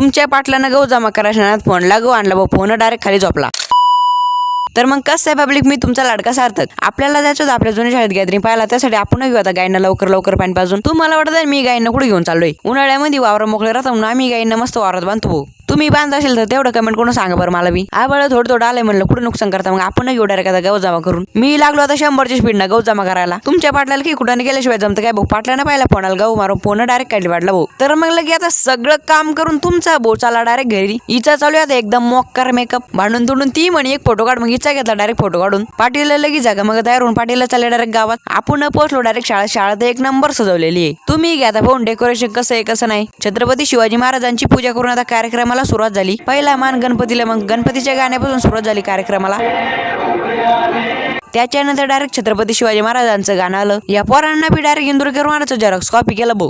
तुमच्या पाटलानं गहू जमा करायला फोन लागू आणला भाऊ, फोन डायरेक्ट खाली झोपला. तर मग कसं आहे पब्लिक, मी तुमचा लाडका सार्थक. आपल्याला जायचं होतं आपल्या जुन्या शाळेत गॅदरिंग पाहायला, त्यासाठी आपण घेऊ आता गायींना लवकर पाणी पाजून. तुम्हाला वाटतं मी गायींना कुठे घेऊन चाललोय? उन्हाळ्यामध्ये वावर मोकळे राहतो म्हणून आम्ही गायींना मस्त वावरात बांधतो. तुम्ही बांध असेल तर तेवढं कमेंट करून सांगा बरं मला बी. आबाळ थोडं आलंय म्हणलं कुठे नुकसान करता, मग आपण घेऊ डायरेक्ट आता गहू जमा करून. मी लागलो आता 100च्या स्पीडनं गहू जमा करायला. तुमच्या पाटलाला की कुठं गेल्याशिवाय जमतं काय भाऊ? पाटलानं पाहिला फोनाला गहू मारून फोन डायरेक्ट काढली वाटला भाऊ. तर मग लगे आता सगळं काम करून तुमचा भाऊ चाला डायरेक्ट घरी. हिचा चालू आता एकदम मॉक्कर मेकअप, भांडून तुडून ती म्हणे एक फोटो काढ, मग हिचा घेतला डायरेक्ट फोटो काढून. पाटीलला लगेच जागा मग तयार होऊन पाटीलला चालले डायरेक्ट गावात. आपण पोहोचलो डायरेक्ट शाळा तर एक नंबर सजवलेली आहे. तुम्ही घ्या आता पाहून डेकोरेशन कसं आहे कसं नाही. छत्रपती शिवाजी महाराजांची पूजा करून आता कार्यक्रमाला सुरुवात झाली. पहिला मान गणपतीला, मग गणपतीच्या गाण्यापासून सुरुवात झाली कार्यक्रमाला. त्याच्यानंतर डायरेक्ट छत्रपती शिवाजी महाराजांचं गाणं आलं. या पोरांना बी डायरेक्ट इंदुरकर महाराजांचं झेरॉक्स कॉपी केलं भाऊ.